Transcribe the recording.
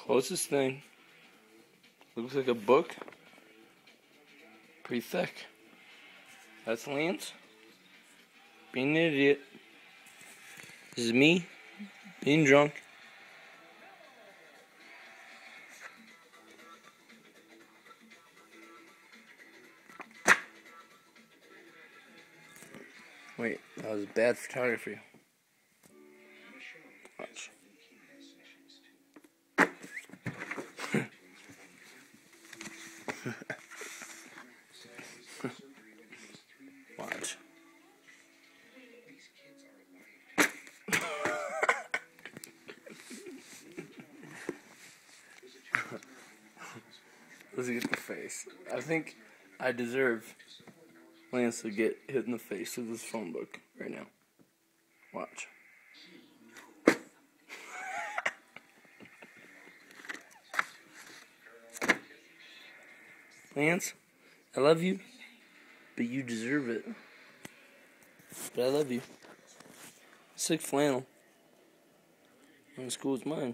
Closest thing. Looks like a book. Pretty thick. That's Lance. Being an idiot. This is me. Being drunk. Wait, that was bad photography. Watch. Watch. Let's get the face. I think I deserve Lance to get hit in the face with this phone book right now. Watch. Lance, I love you, but you deserve it. But I love you. Sick flannel. And the school's mine.